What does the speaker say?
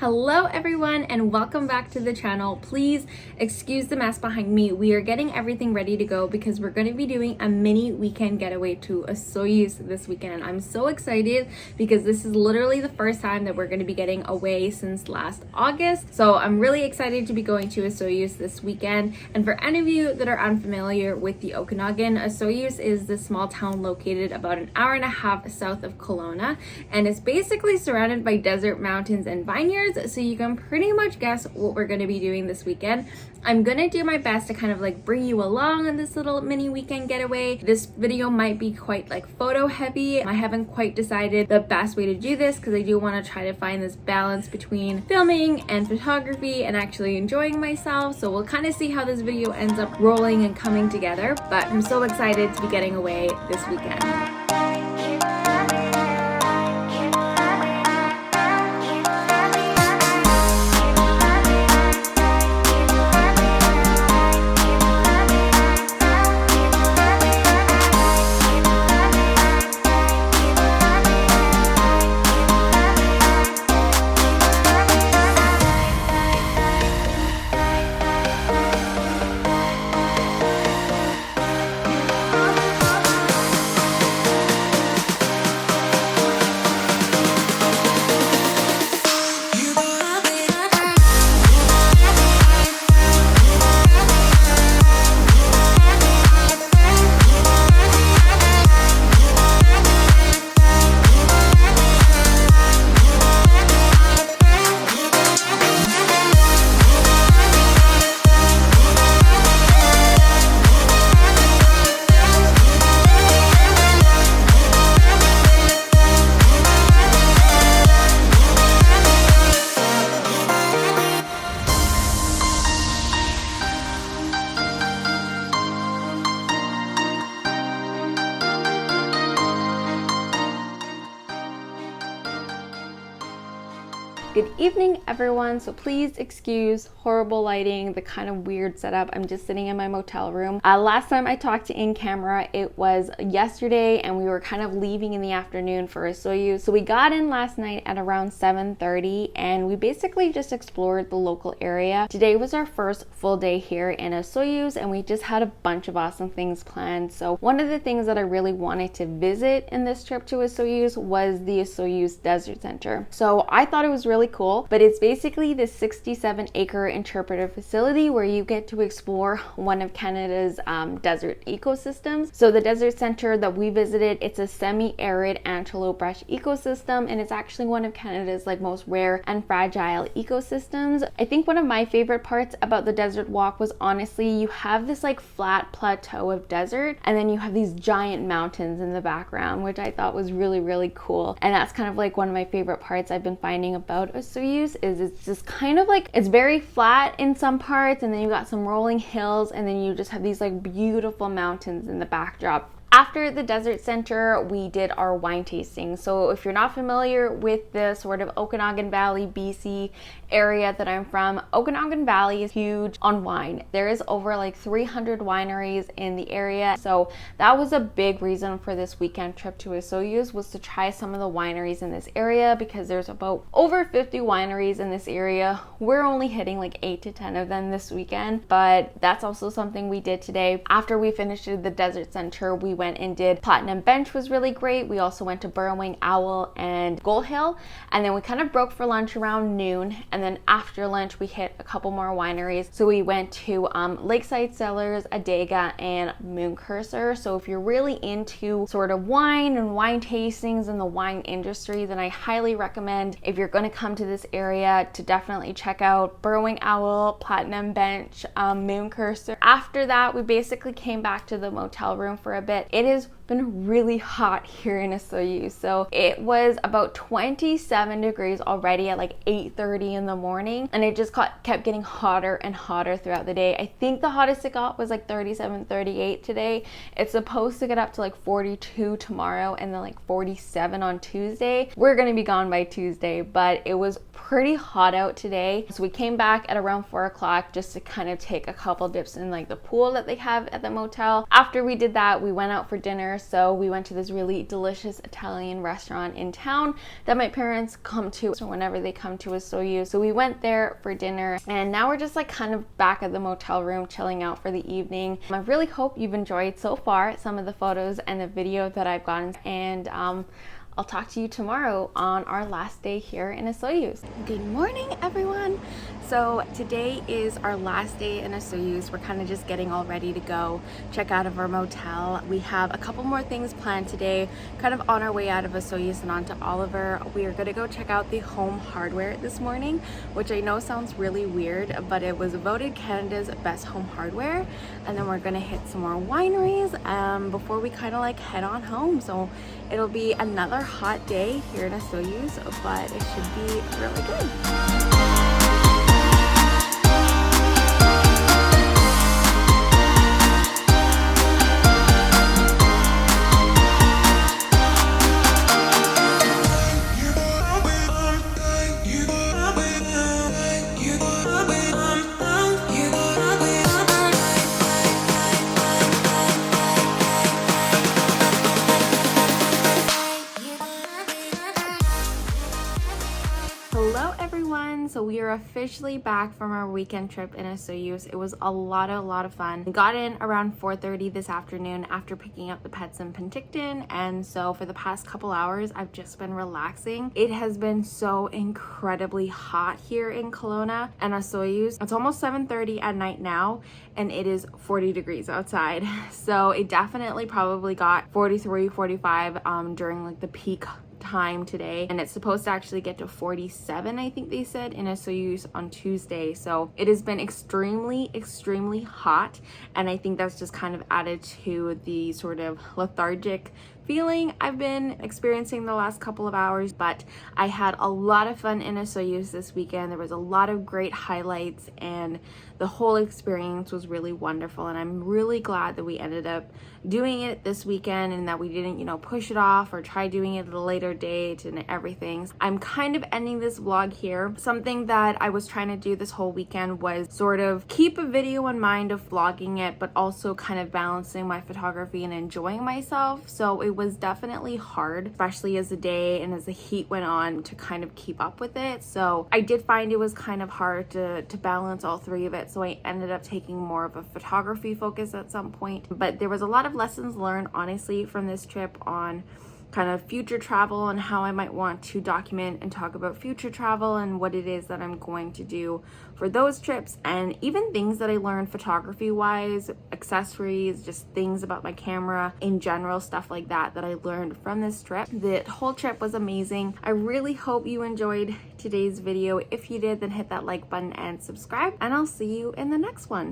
Hello everyone and welcome back to the channel. Please excuse the mess behind me. We are getting everything ready to go because we're going to be doing a mini weekend getaway to Osoyoos this weekend. I'm so excited because this is literally the first time that we're going to be getting away since last August. So I'm really excited to be going to Osoyoos this weekend. And for any of you that are unfamiliar with the Okanagan, Osoyoos is the small town located about an hour and a half south of Kelowna, and it's basically surrounded by desert, mountains, and vineyards. So you can pretty much guess what we're going to be doing this weekend. I'm going to do my best to kind of like bring you along on this little mini weekend getaway. This video might be quite like photo heavy. I haven't quite decided the best way to do this because I do want to try to find this balance between filming and photography and actually enjoying myself. So we'll kind of see how this video ends up rolling and coming together. But I'm so excited to be getting away this weekend. Good evening everyone. So please excuse horrible lighting, the kind of weird setup. I'm just sitting in my motel room. Last time I talked to in camera, it was yesterday and we were kind of leaving in the afternoon for Osoyoos. So we got in last night at around 7:30 and we basically just explored the local area. Today was our first full day here in Osoyoos and we just had a bunch of awesome things planned. So one of the things that I really wanted to visit in this trip to Osoyoos was the Osoyoos Desert Center. So I thought it was really cool, but it's basically this 67-acre interpretive facility where you get to explore one of Canada's desert ecosystems. So the desert center that we visited, it's a semi-arid antelope brush ecosystem, and it's actually one of Canada's like most rare and fragile ecosystems. I think one of my favorite parts about the desert walk was honestly you have this like flat plateau of desert and then you have these giant mountains in the background, which I thought was really cool. And that's kind of like one of my favorite parts I've been finding about Osoyoos is it's just kind of like it's very flat in some parts and then you got some rolling hills and then you just have these like beautiful mountains in the backdrop. After the desert center, we did our wine tasting. So if you're not familiar with the sort of Okanagan Valley, BC area that I'm from, Okanagan Valley is huge on wine. There is over like 300 wineries in the area. So that was a big reason for this weekend trip to Osoyoos, was to try some of the wineries in this area because there's about over 50 wineries in this area. We're only hitting like 8 to 10 of them this weekend, but that's also something we did today. After we finished the desert center, we went and did Platinum Bench, was really great. We also went to Burrowing Owl and Gold Hill, and then we kind of broke for lunch around noon, and then after lunch we hit a couple more wineries. So we went to Lakeside Cellars, Adega, and Moon Cursor. So if you're really into sort of wine and wine tastings and the wine industry, then I highly recommend, if you're going to come to this area, to definitely check out Burrowing Owl, Platinum Bench, Moon Cursor. After that, we basically came back to the motel room for a bit. It has been really hot here in Osoyoos. So it was about 27 degrees already at like 8:30 in the morning, and it just kept getting hotter and hotter throughout the day. I think the hottest it got was like 37, 38 today. It's supposed to get up to like 42 tomorrow and then like 47 on Tuesday. We're gonna be gone by Tuesday, but it was pretty hot out today. So we came back at around 4 o'clock just to kind of take a couple dips in like the pool that they have at the motel. After we did that, we went out for dinner dinner. So we went to this really delicious Italian restaurant in town that my parents come to whenever they come to Osoyoos. So we went there for dinner, and now we're just like kind of back at the motel room chilling out for the evening. I really hope you've enjoyed so far some of the photos and the video that I've gotten, and I'll talk to you tomorrow on our last day here in Osoyoos. Good morning, everyone. So today is our last day in Osoyoos. We're kind of just getting all ready to go check out of our motel. We have a couple more things planned today, kind of on our way out of Osoyoos and onto Oliver. We are going to go check out the Home Hardware this morning, which I know sounds really weird, but it was voted Canada's best home hardware. And then we're going to hit some more wineries before we kind of like head on home. So it'll be another hot day here in Osoyoos, but it should be really good. Hello everyone, so we are officially back from our weekend trip in Osoyoos. It was a lot of fun. We got in around 4:30 this afternoon after picking up the pets in Penticton, and so for the past couple hours I've just been relaxing. It has been so incredibly hot here in Kelowna and Osoyoos. It's almost 7:30 at night now and it is 40 degrees outside, so it definitely probably got 43, 45 during like the peak time today, and it's supposed to actually get to 47, I think they said, in Osoyoos on Tuesday. So it has been extremely hot, and I think that's just kind of added to the sort of lethargic feeling I've been experiencing the last couple of hours. But I had a lot of fun in Osoyoos this weekend. There was a lot of great highlights and the whole experience was really wonderful, and I'm really glad that we ended up doing it this weekend and that we didn't, you know, push it off or try doing it at a later date and everything. I'm kind of ending this vlog here. Something that I was trying to do this whole weekend was sort of keep a video in mind of vlogging it, but also kind of balancing my photography and enjoying myself. So it was definitely hard, especially as the day and as the heat went on, to kind of keep up with it. So I did find it was kind of hard to balance all three of it. So I ended up taking more of a photography focus at some point. But there was a lot of lessons learned, honestly, from this trip on kind of future travel and how I might want to document and talk about future travel and what it is that I'm going to do for those trips, and even things that I learned photography wise, accessories, just things about my camera in general, stuff like that I learned from this trip. The whole trip was amazing. I really hope you enjoyed today's video. If you did, then hit that like button and subscribe, and I'll see you in the next one.